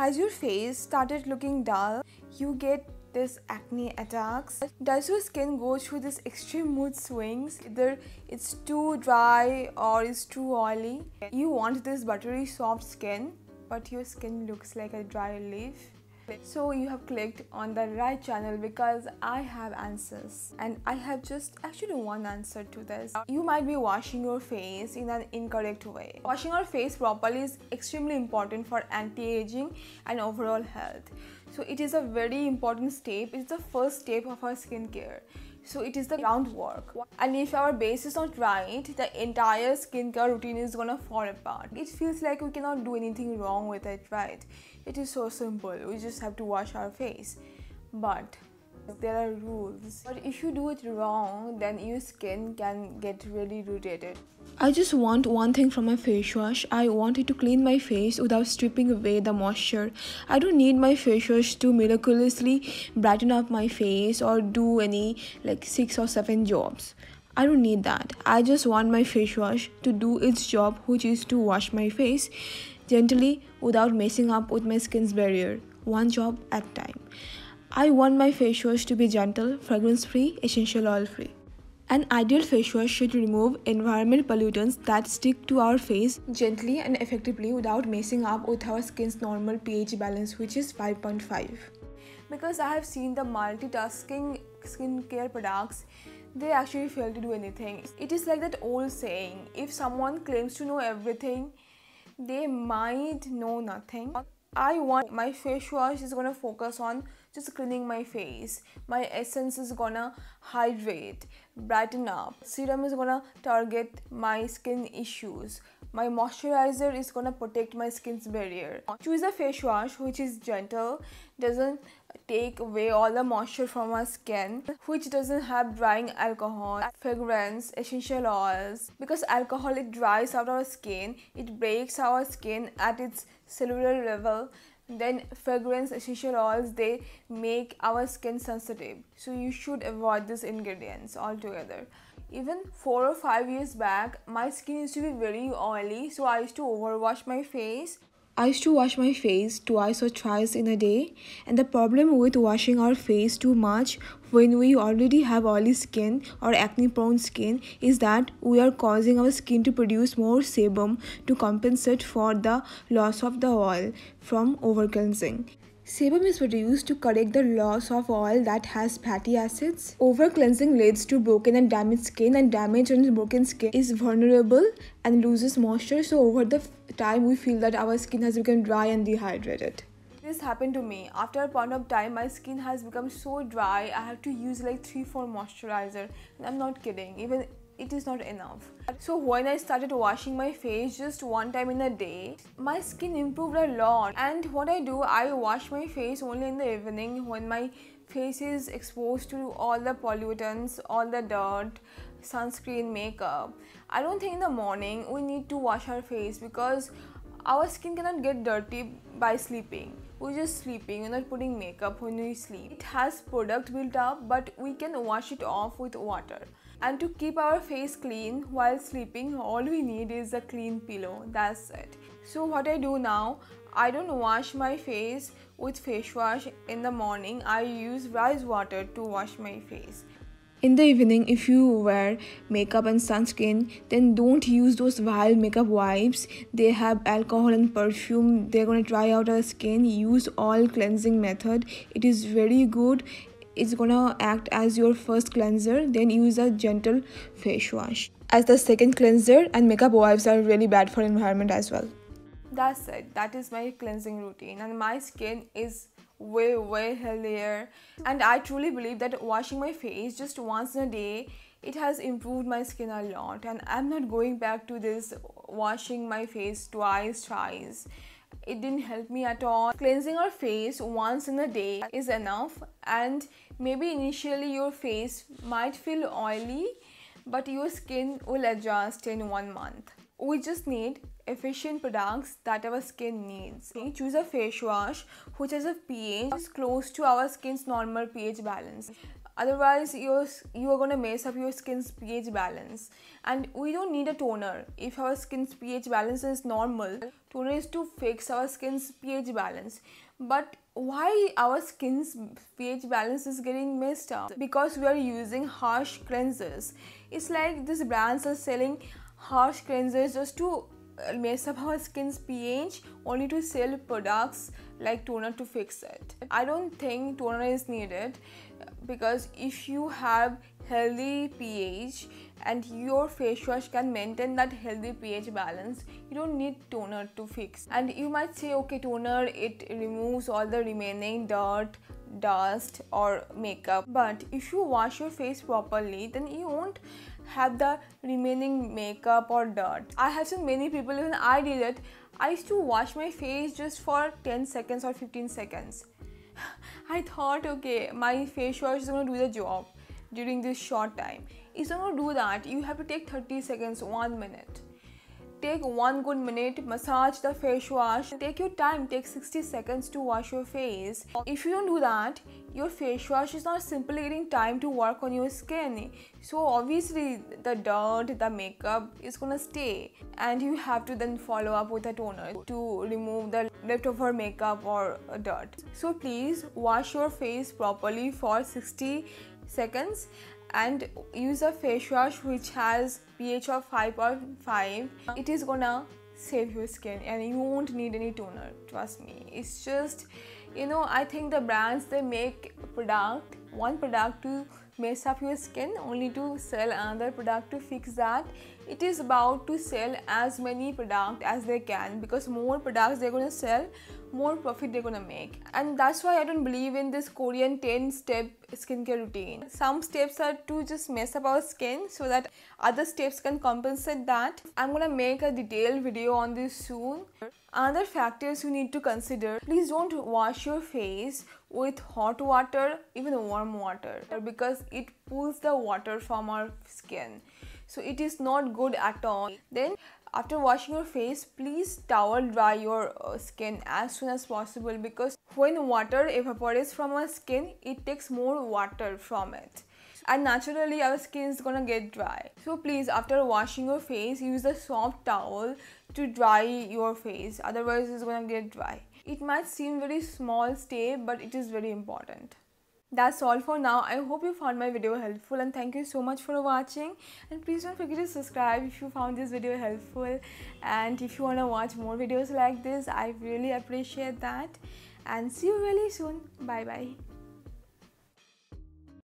Has your face started looking dull? You get this acne attacks? Does your skin go through this extreme mood swings? Either it's too dry or it's too oily. You want this buttery soft skin, but your skin looks like a dry leaf. So you have clicked on the right channel because I have answers, and I have just actually one answer to this. You might be washing your face in an incorrect way. Washing our face properly is extremely important for anti-aging and overall health. So it is a very important step. It's the first step of our skincare. So it is the groundwork, and if our base is not right, the entire skincare routine is gonna fall apart. It feels like we cannot do anything wrong with it, right? It is so simple. We just have to wash our face, but there are rules. But if you do it wrong, then your skin can get really irritated. I just want one thing from my face wash. I want it to clean my face without stripping away the moisture. I don't need my face wash to miraculously brighten up my face or do any like 6 or 7 jobs. I don't need that. I just want my face wash to do its job, which is to wash my face gently without messing up with my skin's barrier, one job at a time. I want my face wash to be gentle, fragrance-free, essential oil-free. An ideal face wash should remove environmental pollutants that stick to our face gently and effectively without messing up with our skin's normal pH balance, which is 5.5. Because I have seen the multitasking skincare products, they actually fail to do anything. It is like that old saying, if someone claims to know everything, they might know nothing. I want my face wash is gonna focus on just cleaning my face. My essence is gonna hydrate, brighten up. Serum is gonna target my skin issues. My moisturizer is gonna protect my skin's barrier. Choose a face wash which is gentle, doesn't take away all the moisture from our skin, which doesn't have drying alcohol, fragrance, essential oils. Because alcohol, it dries out our skin, it breaks our skin at its cellular level. Then fragrance, essential oils, they make our skin sensitive. So you should avoid these ingredients altogether. Even 4 or 5 years back, my skin used to be very oily, so I used to overwash my face. I used to wash my face twice or thrice in a day, and the problem with washing our face too much when we already have oily skin or acne prone skin is that we are causing our skin to produce more sebum to compensate for the loss of the oil from over cleansing. Sebum is produced to correct the loss of oil that has fatty acids. Over cleansing leads to broken and damaged skin, and damaged and broken skin is vulnerable and loses moisture, so over the time we feel that our skin has become dry and dehydrated. This happened to me. After a point of time, my skin has become so dry, I have to use like 3-4 moisturizer, and I'm not kidding, even it is not enough. So when I started washing my face just one time in a day, my skin improved a lot. And what I do, I wash my face only in the evening when my face is exposed to all the pollutants, all the dirt, sunscreen, makeup. I don't think in the morning we need to wash our face because our skin cannot get dirty by sleeping. We're just sleeping, we're not putting makeup when we sleep. It has product built up, but we can wash it off with water. And to keep our face clean while sleeping, all we need is a clean pillow. That's it. So what I do now, I don't wash my face with face wash in the morning. I use rice water to wash my face. In the evening, if you wear makeup and sunscreen, then don't use those vile makeup wipes. They have alcohol and perfume. They're gonna dry out our skin. Use oil cleansing method. It is very good. It's gonna act as your first cleanser. Then use a gentle face wash as the second cleanser, and makeup wipes are really bad for environment as well. That's it. That is my cleansing routine, and my skin is way healthier. And I truly believe that washing my face just once in a day, it has improved my skin a lot, and I'm not going back to this washing my face twice, thrice. It didn't help me at all. Cleansing our face once in a day is enough, and maybe initially your face might feel oily, but your skin will adjust in 1 month. We just need efficient products that our skin needs. Choose a face wash which has a pH is close to our skin's normal pH balance. otherwise you are gonna mess up your skin's pH balance. And we don't need a toner if our skin's pH balance is normal. Toner is to fix our skin's pH balance. But why our skin's pH balance is getting messed up? Because we are using harsh cleansers. It's like these brands are selling harsh cleansers just to mess up our skin's pH, only to sell products like toner to fix it. I don't think toner is needed, because if you have healthy pH and your face wash can maintain that healthy pH balance, you don't need toner to fix. And you might say, okay, toner, it removes all the remaining dirt, dust or makeup, but if you wash your face properly, then you won't have the remaining makeup or dirt. I have seen many people, even I did it, I used to wash my face just for 10 seconds or 15 seconds. I thought, okay, my face wash is going to do the job during this short time. It's not going to do that. You have to take 30 seconds, 1 minute. Take 1 good minute, massage the face wash. Take your time, take 60 seconds to wash your face. If you don't do that, your face wash is not simply getting time to work on your skin. So obviously the dirt, the makeup is gonna stay, and you have to then follow up with a toner to remove the leftover makeup or dirt. So please wash your face properly for 60 seconds and use a face wash which has pH of 5.5. It is gonna save your skin and you won't need any toner, trust me. It's just, you know, I think the brands, they make one product to mess up your skin, only to sell another product to fix that. It is about to sell as many products as they can, because more products they're gonna sell, more profit they're gonna make. And that's why I don't believe in this Korean 10-step skincare routine. Some steps are to just mess up our skin so that other steps can compensate that. I'm gonna make a detailed video on this soon. Other factors you need to consider: please don't wash your face with hot water, even warm water, because it pulls the water from our skin. So it is not good at all. Then after washing your face, please towel dry your skin as soon as possible, because when water evaporates from our skin, it takes more water from it, and naturally our skin is gonna get dry. So please, after washing your face, use a soft towel to dry your face, otherwise it's gonna get dry. It might seem very small step, but it is very important. That's all for now. I hope you found my video helpful, and thank you so much for watching. And please don't forget to subscribe if you found this video helpful, and if you want to watch more videos like this, I really appreciate that. And see you really soon. Bye bye.